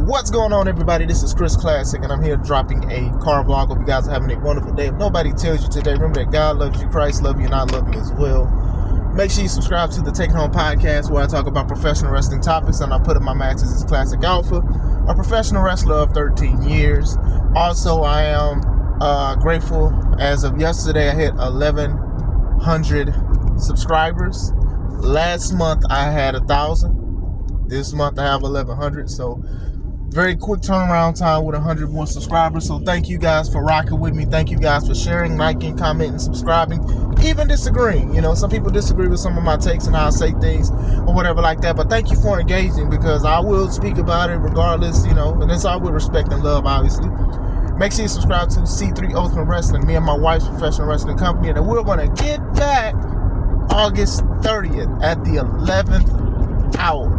What's going on, everybody? This is Chris Classic, and I'm here dropping a car vlog. Hope you guys are having a wonderful day. If nobody tells you today, remember that God loves you, Christ loves you, and I love you as well. Make sure you subscribe to the Taking Home podcast, where I talk about professional wrestling topics, and I put up my matches as Classic Alpha, a professional wrestler of 13 years. Also, I am grateful. As of yesterday, I hit 1,100 subscribers. Last month, I had 1,000. This month, I have 1,100. So, very quick turnaround time with 100 more subscribers. So thank you guys for rocking with me. Thank you guys for sharing, liking, commenting, subscribing, even disagreeing. You know, some people disagree with some of my takes and how I say things or whatever like that. But thank you for engaging, because I will speak about it regardless, you know, and it's all with respect and love, obviously. Make sure you subscribe to C3 Ultimate Wrestling, me and my wife's professional wrestling company. And we're going to get back August 30th at the 11th hour.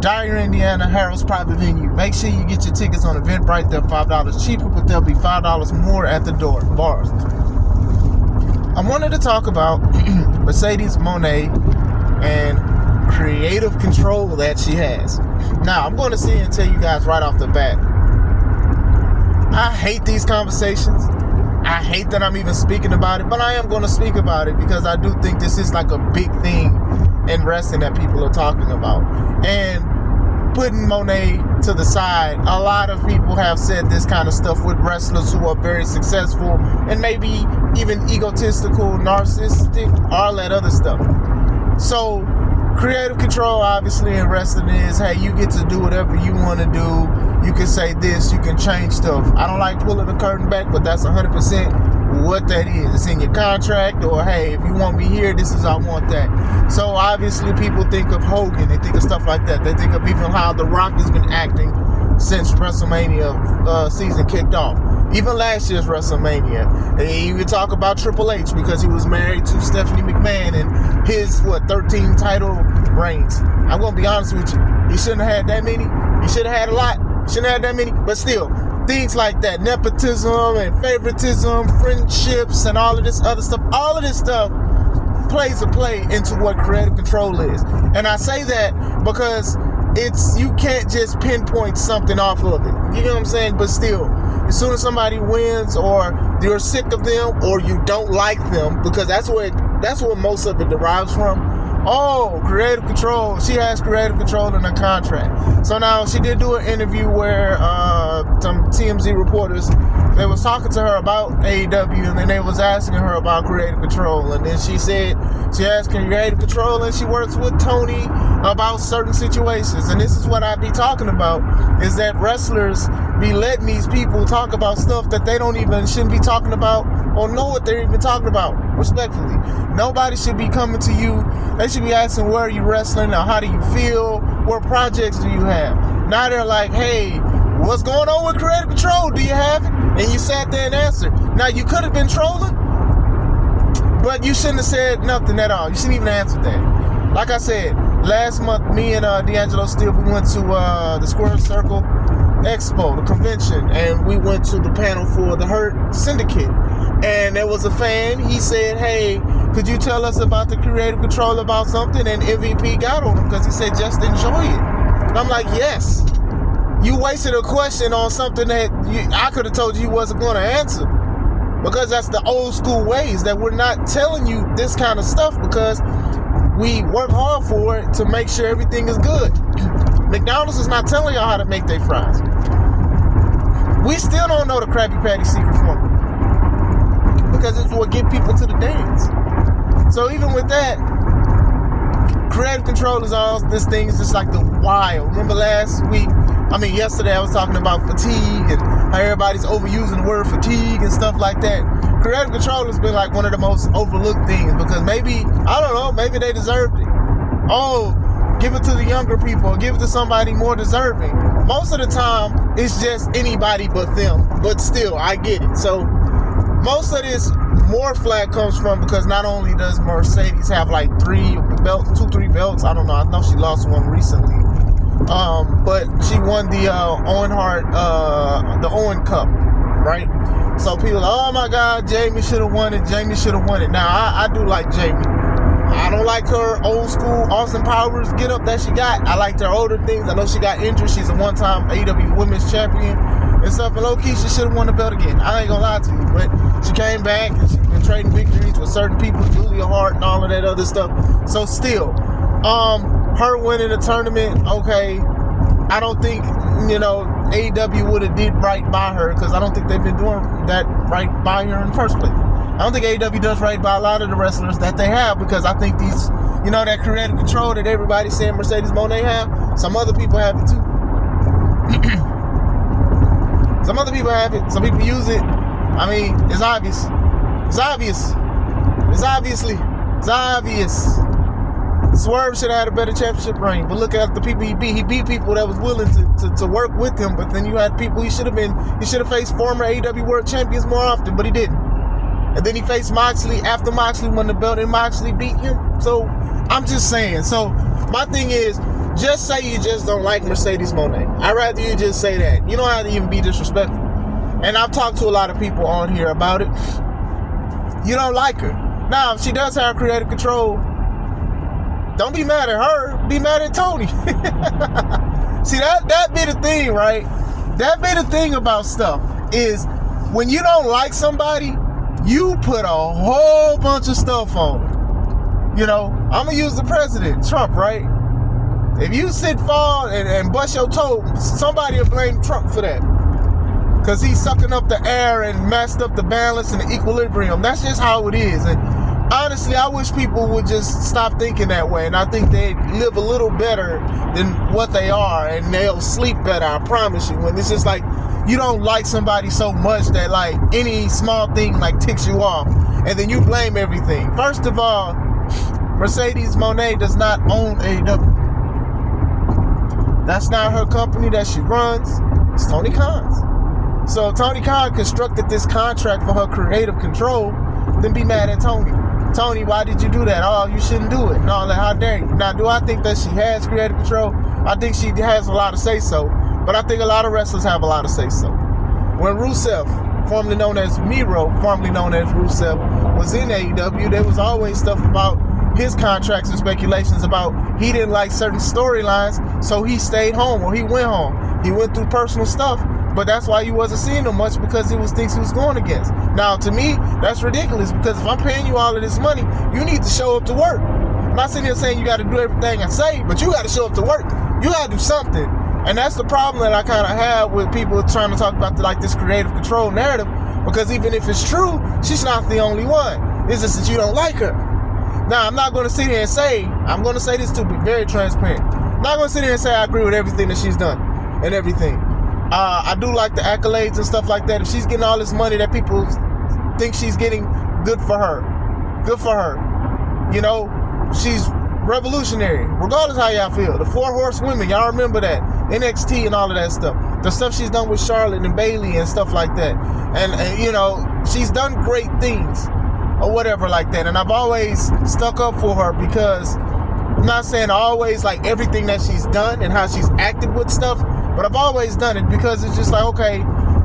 Dyer, Indiana, Harrell's private venue. Make sure you get your tickets on Eventbrite. They're $5 cheaper, but they'll be $5 more at the door. Bars. I wanted to talk about Mercedes Mone and creative control that she has. Now, I'm going to sit and tell you guys right off the bat, I hate these conversations. I hate that I'm even speaking about it, but I am going to speak about it because I do think this is like a big thing in wrestling that people are talking about. And putting Mone to the side, a lot of people have said this kind of stuff with wrestlers who are very successful and maybe even egotistical, narcissistic, all that other stuff. So creative control, obviously, in wrestling is, hey, you get to do whatever you want to do. You can say this, you can change stuff. I don't like pulling the curtain back, but that's 100% what that is. It's in your contract, or hey, if you want me here, this is I want that. So obviously people think of Hogan, they think of stuff like that. They think of even how The Rock has been acting since WrestleMania season kicked off. Even last year's WrestleMania. They even talk about Triple H because he was married to Stephanie McMahon and his 13 title reigns. I'm gonna be honest with you, he shouldn't have had that many. He should have had a lot. Shouldn't have had that many, but still, things like that, nepotism and favoritism, friendships, and all of this other stuff, all of this stuff plays a play into what creative control is. And I say that because you can't just pinpoint something off of it. You know what I'm saying? But still, as soon as somebody wins, or you're sick of them, or you don't like them, because that's what most of it derives from. Oh, creative control. She has creative control in her contract. So now she did do an interview where some TMZ reporters, they was talking to her about AEW, and then they was asking her about creative control. And then she said she has creative control and she works with Tony about certain situations. And this is what I be talking about, is that wrestlers be letting these people talk about stuff that they shouldn't be talking about or know what they're even talking about, respectfully. Nobody should be coming to you. They should be asking, where are you wrestling, or how do you feel, what projects do you have? Now they're like, hey, what's going on with creative control? Do you have it? And you sat there and answered. Now, you could have been trolling, but you shouldn't have said nothing at all. You shouldn't even answer that. Like I said, last month, me and D'Angelo Steele, we went to the Square Circle Expo, the convention, and we went to the panel for the Hurt Syndicate. And there was a fan. He said, hey, could you tell us about the creative control about something? And MVP got on him because he said, just enjoy it. And I'm like, yes. You wasted a question on something that I could have told you wasn't going to answer. Because that's the old school ways, that we're not telling you this kind of stuff because we work hard for it to make sure everything is good. McDonald's is not telling y'all how to make their fries. We still don't know the Krabby Patty secret formula, because it's what get people to the dance. So even with that, creative control is all this thing is just like the wild. Remember yesterday I was talking about fatigue and how everybody's overusing the word fatigue and stuff like that. Creative control has been like one of the most overlooked things, because maybe they deserved it. Oh, give it to the younger people, or give it to somebody more deserving. Most of the time, it's just anybody but them. But still, I get it. So most of this more flack comes from, because not only does Mercedes have like 3 belts, I don't know, I know she lost one recently, but she won the Owen Cup, right? So people are, oh my God, Jamie should have won it. Now I do like Jamie. I don't like her old school Austin Powers get up that she got. I liked her older things. I know she got injured. She's a one-time AEW Women's Champion and stuff. And low-key, she should have won the belt again. I ain't gonna lie to you, but she came back and she's been trading victories with certain people, Julia Hart and all of that other stuff. So still, her winning the tournament, okay. I don't think, AEW would have did right by her because I don't think they've been doing that right by her in the first place. I don't think AEW does right by a lot of the wrestlers that they have because I think these, that creative control that everybody's saying Mercedes Mone have, some other people have it too. Some other people have it. Some people use it. I mean, it's obvious. It's obvious. It's obvious. Swerve should have had a better championship reign, but look at the people he beat. He beat people that was willing to work with him, but then you had people he should have faced former AEW World Champions more often, but he didn't. And then he faced Moxley after Moxley won the belt and Moxley beat him. So I'm just saying. So my thing is, just say you just don't like Mercedes Mone. I'd rather you just say that. You don't have to even be disrespectful. And I've talked to a lot of people on here about it. You don't like her. Now, if she does have creative control, don't be mad at her. Be mad at Tony. See, that be the thing, right? That be the thing about stuff is when you don't like somebody, you put a whole bunch of stuff on them. I'm going to use the president, Trump, right? If you fall and bust your toe, somebody will blame Trump for that. Because he's sucking up the air and messed up the balance and the equilibrium. That's just how it is. And honestly, I wish people would just stop thinking that way. And I think they live a little better than what they are. And they'll sleep better, I promise you. When it's just like, you don't like somebody so much that like any small thing like ticks you off. And then you blame everything. First of all, Mercedes Mone does not own AEW. That's not her company that she runs. It's Tony Khan's. So if Tony Khan constructed this contract for her creative control, then be mad at Tony. Tony, why did you do that? Oh, you shouldn't do it. No, like, how dare you? Now, do I think that she has creative control? I think she has a lot of say-so. But I think a lot of wrestlers have a lot of say-so. When Rusev, formerly known as Miro, formerly known as Rusev, was in AEW, there was always stuff about his contracts and speculations about he didn't like certain storylines, so he stayed home or he went home. He went through personal stuff, but that's why you wasn't seeing him much because it was things he was going against. Now, to me, that's ridiculous because if I'm paying you all of this money, you need to show up to work. I'm not sitting here saying you got to do everything I say, but you got to show up to work. You got to do something. And that's the problem that I kind of have with people trying to talk about this creative control narrative, because even if it's true, she's not the only one. It's just that you don't like her. Now, I'm not going to sit here and say, I'm going to say this to be very transparent. I'm not going to sit here and say I agree with everything that she's done and everything. I do like the accolades and stuff like that. If she's getting all this money that people think she's getting, good for her. Good for her. She's revolutionary, regardless how y'all feel. The 4 horsewomen, y'all remember that. NXT and all of that stuff. The stuff she's done with Charlotte and Bayley and stuff like that. And she's done great things or whatever like that. And I've always stuck up for her because I'm not saying always like everything that she's done and how she's acted with stuff, but I've always done it because it's just like, okay,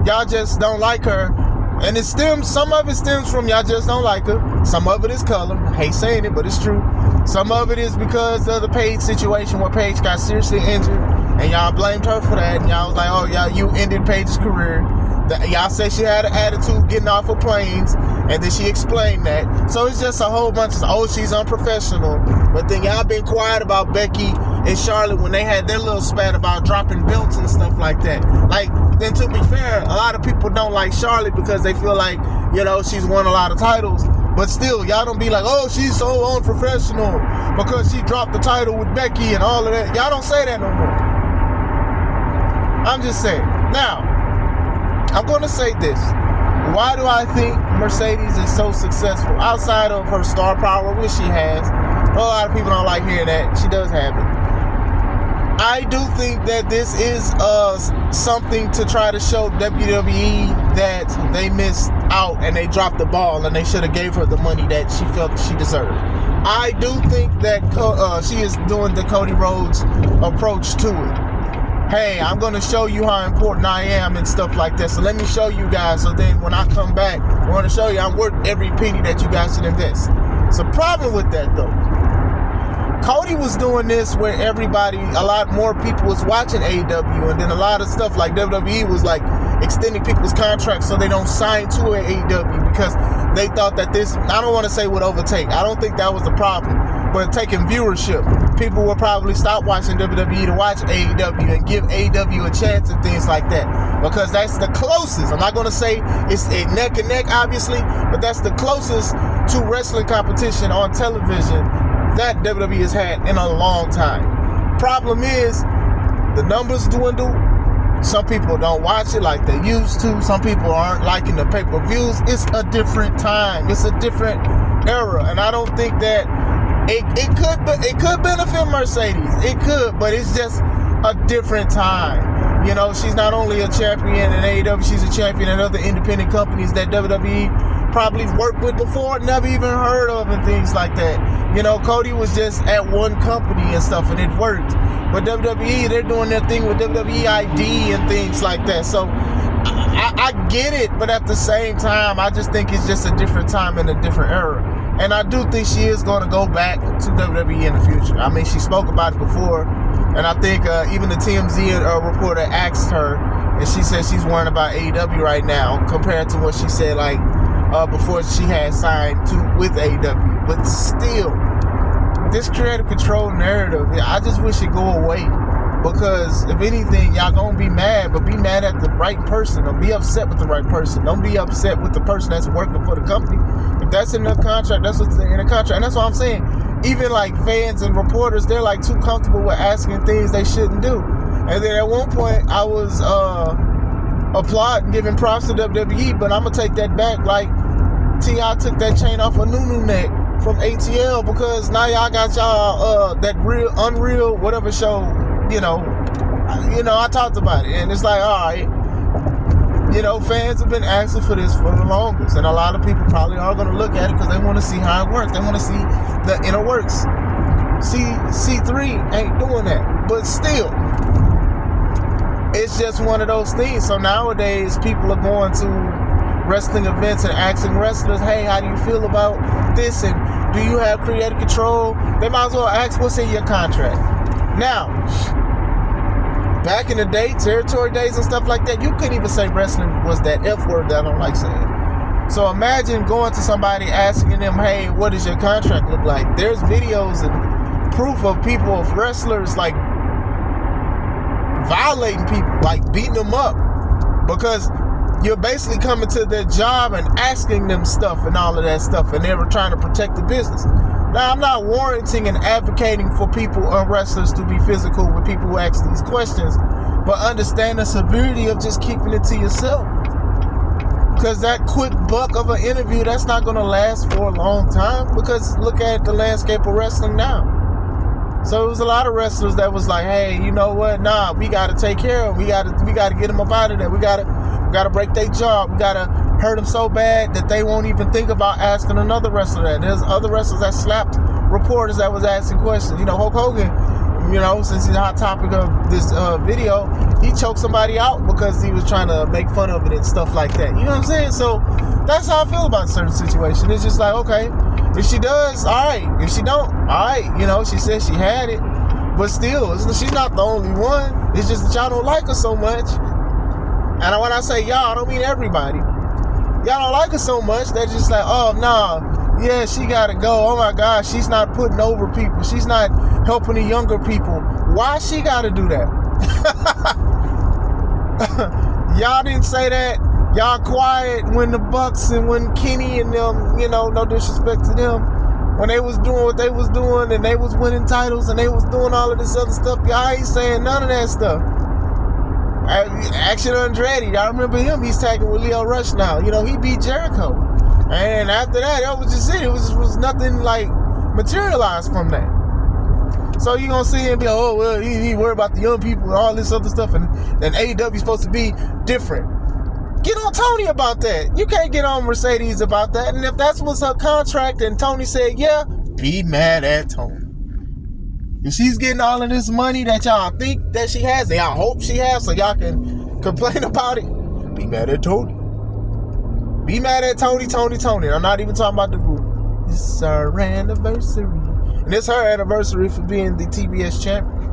y'all just don't like her. And some of it stems from y'all just don't like her. Some of it is color. I hate saying it, but it's true. Some of it is because of the Paige situation where Paige got seriously injured and y'all blamed her for that. And y'all was like, oh, y'all, you ended Paige's career. Y'all said she had an attitude getting off of planes, and then she explained that. So it's just a whole bunch of, she's unprofessional. But then y'all been quiet about Becky and Charlotte when they had their little spat about dropping belts and stuff like that. Like, then to be fair, a lot of people don't like Charlotte because they feel like, she's won a lot of titles. But still, y'all don't be like, oh, she's so unprofessional because she dropped the title with Becky and all of that. Y'all don't say that no more. I'm just saying. Now, I'm going to say this. Why do I think Mercedes is so successful outside of her star power, which she has? A lot of people don't like hearing that. She does have it. I do think that this is something to try to show WWE that they missed out and they dropped the ball and they should have gave her the money that she felt she deserved. I do think that she is doing the Cody Rhodes approach to it. Hey, I'm going to show you how important I am and stuff like that. So let me show you guys. So then when I come back, I want to show you I'm worth every penny that you guys should invest. It's a problem with that, though. Cody was doing this where a lot more people was watching AEW, and then a lot of stuff like WWE was like extending people's contracts so they don't sign to an AEW because they thought that this, I don't want to say would overtake. I don't think that was the problem, but taking viewership. People will probably stop watching WWE to watch AEW and give AEW a chance and things like that, because that's the closest. I'm not going to say it's a neck and neck, obviously, but that's the closest to wrestling competition on television that WWE has had in a long time. Problem is, the numbers dwindle. Some people don't watch it like they used to. Some people aren't liking the pay-per-views. It's a different time. It's a different era, and I don't think that it could benefit Mercedes. It could, but it's just a different time. You know, she's not only a champion in AEW, she's a champion in other independent companies that WWE probably worked with before, never even heard of, and things like that. You know, Cody was just at one company and stuff, and it worked. But WWE, they're doing their thing with WWE ID and things like that. So I get it, but at the same time, I just think it's just a different time and a different era. And I do think she is going to go back to WWE in the future. I mean, she spoke about it before, and I think even the TMZ reporter asked her, and she said she's worrying about AEW right now compared to what she said like before she had signed with AEW. But still, this creative control narrative, I just wish it go away. Because if anything, y'all gonna be mad, but be mad at the right person, or be upset with the right person. Don't be upset with the person that's working for the company. If that's in the contract, that's what's in the contract. And that's what I'm saying. Even like fans and reporters, they're like too comfortable with asking things they shouldn't do. And then at one point, I was applauding, giving props to WWE, but I'm gonna take that back. Like T.I. took that chain off of Nunu neck from ATL, because now y'all got y'all that real Unreal whatever show. You know, I talked about it, and it's like, all right, you know, fans have been asking for this for the longest, and a lot of people probably are going to look at it because they want to see how it works. They want to see the inner works. C3 ain't doing that, but still, it's just one of those things. So nowadays, people are going to wrestling events and asking wrestlers, hey, how do you feel about this, and do you have creative control? They might as well ask what's in your contract. Now, back in the day, territory days and stuff like that, you couldn't even say wrestling was that F word that I don't like saying. So imagine going to somebody asking them, hey, what does your contract look like? There's videos and proof of people, of wrestlers, like violating people, like beating them up, because you're basically coming to their job and asking them stuff and all of that stuff, and they were trying to protect the business. Now, I'm not warranting and advocating for people or wrestlers to be physical with people who ask these questions, but understand the severity of just keeping it to yourself. Because that quick buck of an interview, that's not going to last for a long time, because look at the landscape of wrestling now. So it was a lot of wrestlers that was like, hey, you know what? Nah, we got to take care of them. We got to get them up out of there. We got to break their jaw. We got to hurt them so bad that they won't even think about asking another wrestler that. There's other wrestlers that slapped reporters that was asking questions. You know, Hulk Hogan, you know, since he's a hot topic of this video, he choked somebody out because he was trying to make fun of it and stuff like that. You know what I'm saying? So that's how I feel about certain situations. It's just like, okay, if she does, all right. If she don't, all right. You know, she said she had it, but still, she's not the only one. It's just that y'all don't like her so much. And when I say y'all, I don't mean everybody. Y'all don't like her so much that just like, oh, nah, yeah, she gotta go. Oh my gosh, she's not putting over people. She's not helping the younger people. Why she gotta do that? Y'all didn't say that. Y'all quiet when the Bucks and when Kenny and them, you know, no disrespect to them, when they was doing what they was doing and they was winning titles and they was doing all of this other stuff, y'all ain't saying none of that stuff. Action Andretti, I remember him. He's tagging with Leo Rush now. You know, he beat Jericho, and after that was just it. It was nothing like materialized from that. So you gonna see him be, oh well, he worried about the young people and all this other stuff, and then AEW supposed to be different. Get on Tony about that. You can't get on Mercedes about that. And if that's what's her contract, and Tony said, yeah, be mad at Tony. If she's getting all of this money that y'all think that she has, and y'all hope she has, so y'all can complain about it, be mad at Tony. Be mad at Tony. I'm not even talking about the group. It's our anniversary. And it's her anniversary for being the TBS champion.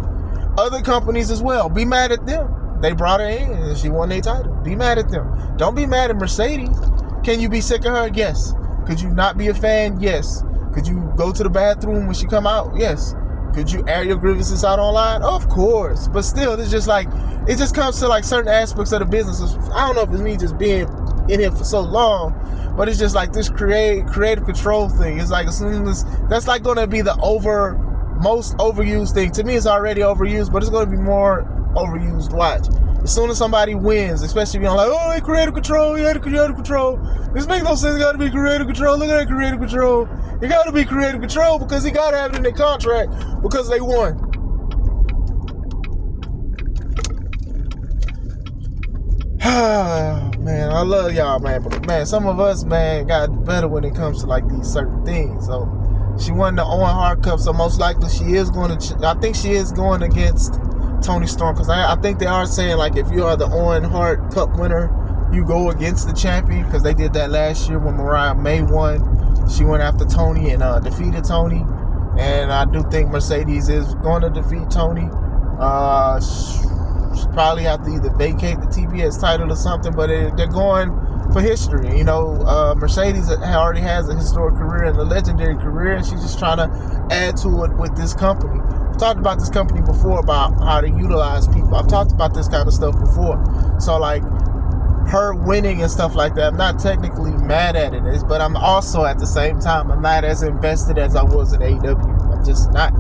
Other companies as well. Be mad at them. They brought her in and she won their title. Be mad at them. Don't be mad at Mercedes. Can you be sick of her? Yes. Could you not be a fan? Yes. Could you go to the bathroom when she come out? Yes. Could you air your grievances out online? Of course. But still, it's just like, it just comes to like certain aspects of the business. I don't know if it's me just being in here for so long, but it's just like this creative control thing. It's like, as soon as that's like going to be the most overused thing. To me, it's already overused, but it's going to be more overused. Watch. As soon as somebody wins, especially if you're like, oh, creative control, you had creative control. This makes no sense. It got to be creative control. Look at that creative control. It got to be creative control because he got to have it in their contract because they won. Man, I love y'all, man. But man, some of us, man, got better when it comes to like these certain things. So she won the Owen Hart Cup, so most likely she is going to. I think she is going against Toni Storm, because I think they are saying like if you are the Owen Hart Cup winner, you go against the champion, because they did that last year when Mariah May won. She went after Toni and defeated Toni, and I do think Mercedes is going to defeat Toni. She probably have to either vacate the TBS title or something, but they're going for history. You know, Mercedes already has a historic career and a legendary career, and she's just trying to add to it with this company. I've talked about this company before, about how to utilize people. I've talked about this kind of stuff before. So, like, her winning and stuff like that, I'm not technically mad at it, but I'm also, at the same time, I'm not as invested as I was in AEW. I'm just not.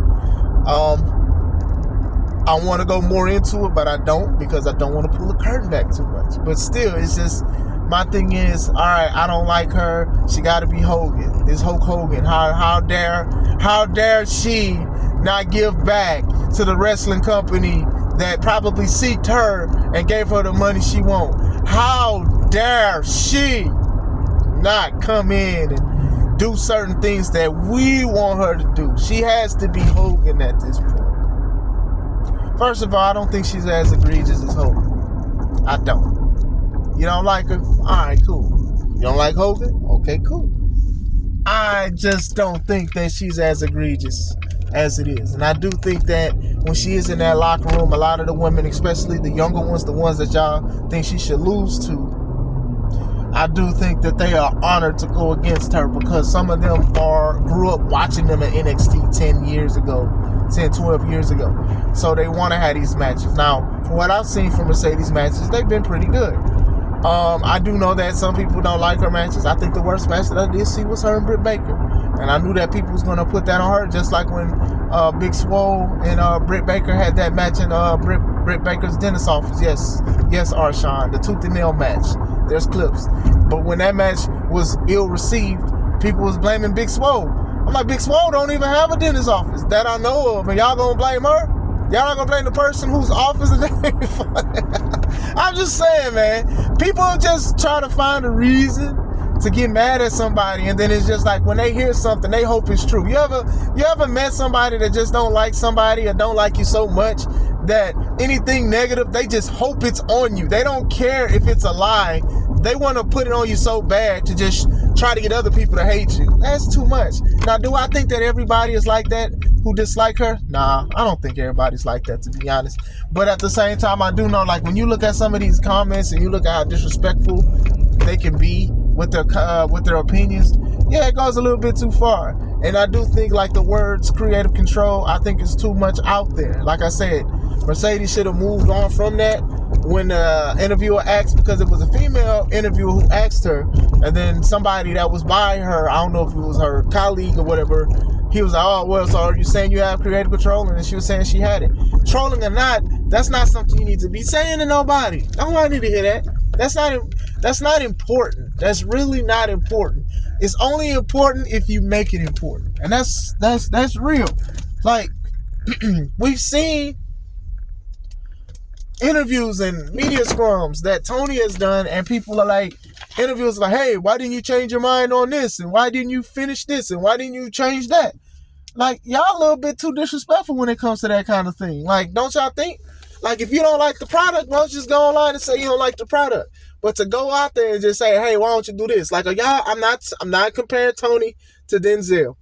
I want to go more into it, but I don't, because I don't want to pull the curtain back too much. But still, it's just, my thing is, all right, I don't like her. She got to be Hogan. It's Hulk Hogan. How dare she not give back to the wrestling company that probably seeked her and gave her the money she wants? How dare she not come in and do certain things that we want her to do? She has to be Hogan at this point. First of all, I don't think she's as egregious as Hogan. I don't. You don't like her? Alright, cool. You don't like Hogan? Okay, cool. I just don't think that she's as egregious as it is. And I do think that when she is in that locker room, a lot of the women, especially the younger ones, the ones that y'all think she should lose to, I do think that they are honored to go against her, because some of them grew up watching them at NXT 10 years ago, 10, 12 years ago. So they want to have these matches. Now, from what I've seen from Mercedes matches, they've been pretty good. I do know that some people don't like her matches. I think the worst match that I did see was her and Britt Baker. And I knew that people was going to put that on her, just like when Big Swole and Britt Baker had that match in Britt Baker's dentist office. Yes, Arshawn, the tooth and nail match. There's clips. But when that match was ill-received, people was blaming Big Swole. I'm like, Big Swole don't even have a dentist office that I know of, and y'all gonna blame her? Y'all not gonna blame the person whose office is there? I'm just saying, man. People just try to find a reason to get mad at somebody, and then it's just like when they hear something, they hope it's true. You ever met somebody that just don't like somebody or don't like you so much that anything negative, they just hope it's on you? They don't care if it's a lie. They want to put it on you so bad to just try to get other people to hate you. That's too much. Now, do I think that everybody is like that who dislike her? Nah, I don't think everybody's like that, to be honest. But at the same time, I do know, like, when you look at some of these comments and you look at how disrespectful they can be with their opinions, yeah, it goes a little bit too far. And I do think, like, the words creative control, I think it's too much out there. Like I said, Mercedes should have moved on from that when the interviewer asked, because it was a female interviewer who asked her, and then somebody that was by her, I don't know if it was her colleague or whatever, he was like, oh, well, so are you saying you have creative control? And she was saying she had it. Trolling or not, that's not something you need to be saying to nobody. Nobody need to hear that. That's not important. That's really not important. It's only important if you make it important. And that's real. Like, we've seen interviews and media scrums that Tony has done, and people are like, interviews like, hey, why didn't you change your mind on this? And why didn't you finish this? And why didn't you change that? Like, y'all a little bit too disrespectful when it comes to that kind of thing. Like, don't y'all think? Like, if you don't like the product, why don't you just go online and say you don't like the product? But to go out there and just say, hey, why don't you do this? Like, y'all, I'm not comparing Tony to Denzel.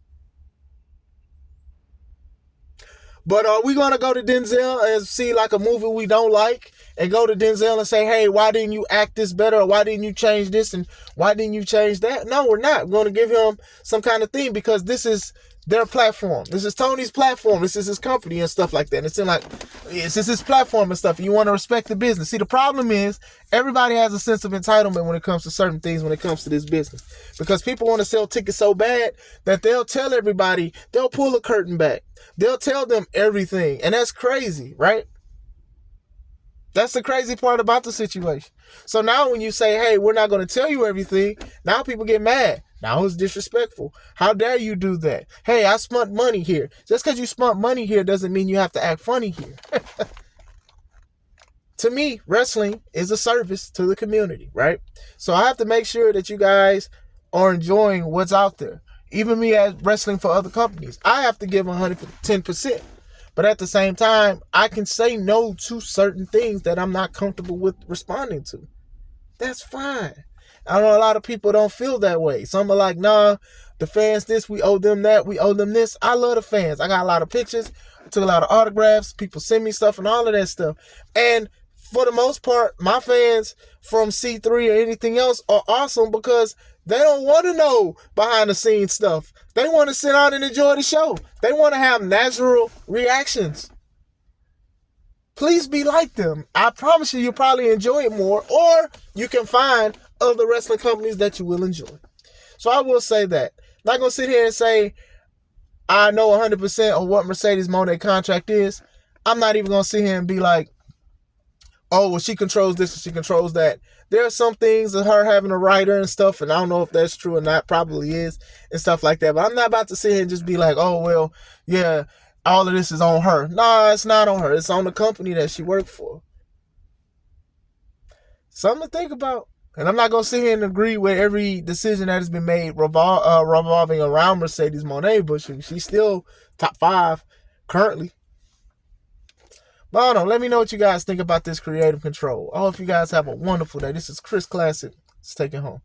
But are we going to go to Denzel and see like a movie we don't like and go to Denzel and say, hey, why didn't you act this better? Or why didn't you change this? And why didn't you change that? No, we're not. We're going to give him some kind of thing because this is their platform. This is Tony's platform. This is his company and stuff like that. And it's in like, this is his platform and stuff. You want to respect the business. See, the problem is everybody has a sense of entitlement when it comes to certain things, when it comes to this business. Because people want to sell tickets so bad that they'll tell everybody, they'll pull a curtain back. They'll tell them everything. And that's crazy, right? That's the crazy part about the situation. So now when you say, hey, we're not going to tell you everything, now people get mad. Now it's disrespectful. How dare you do that? Hey, I spent money here. Just because you spent money here doesn't mean you have to act funny here. To me, wrestling is a service to the community, right? So I have to make sure that you guys are enjoying what's out there. Even me as wrestling for other companies, I have to give 110%. But at the same time, I can say no to certain things that I'm not comfortable with responding to. That's fine. I know a lot of people don't feel that way. Some are like, nah, the fans this, we owe them that, we owe them this. I love the fans. I got a lot of pictures, took a lot of autographs, people send me stuff and all of that stuff. And for the most part, my fans from C3 or anything else are awesome because they don't want to know behind the scenes stuff. They want to sit out and enjoy the show. They want to have natural reactions. Please be like them. I promise you'll probably enjoy it more, or you can find other wrestling companies that you will enjoy. So I will say that. I'm not going to sit here and say I know 100% of what Mercedes Mone contract is. I'm not even going to sit here and be like, oh, well, she controls this and she controls that. There are some things of her having a writer and stuff, and I don't know if that's true or not, probably is, and stuff like that. But I'm not about to sit here and just be like, oh, well, yeah, all of this is on her. Nah, it's not on her. It's on the company that she worked for. Something to think about. And I'm not going to sit here and agree with every decision that has been made revolving around Mercedes Mone, but she's still top 5 currently. But I don't know. Let me know what you guys think about this creative control. I hope you guys have a wonderful day. This is Chris Classic. Let's take it home.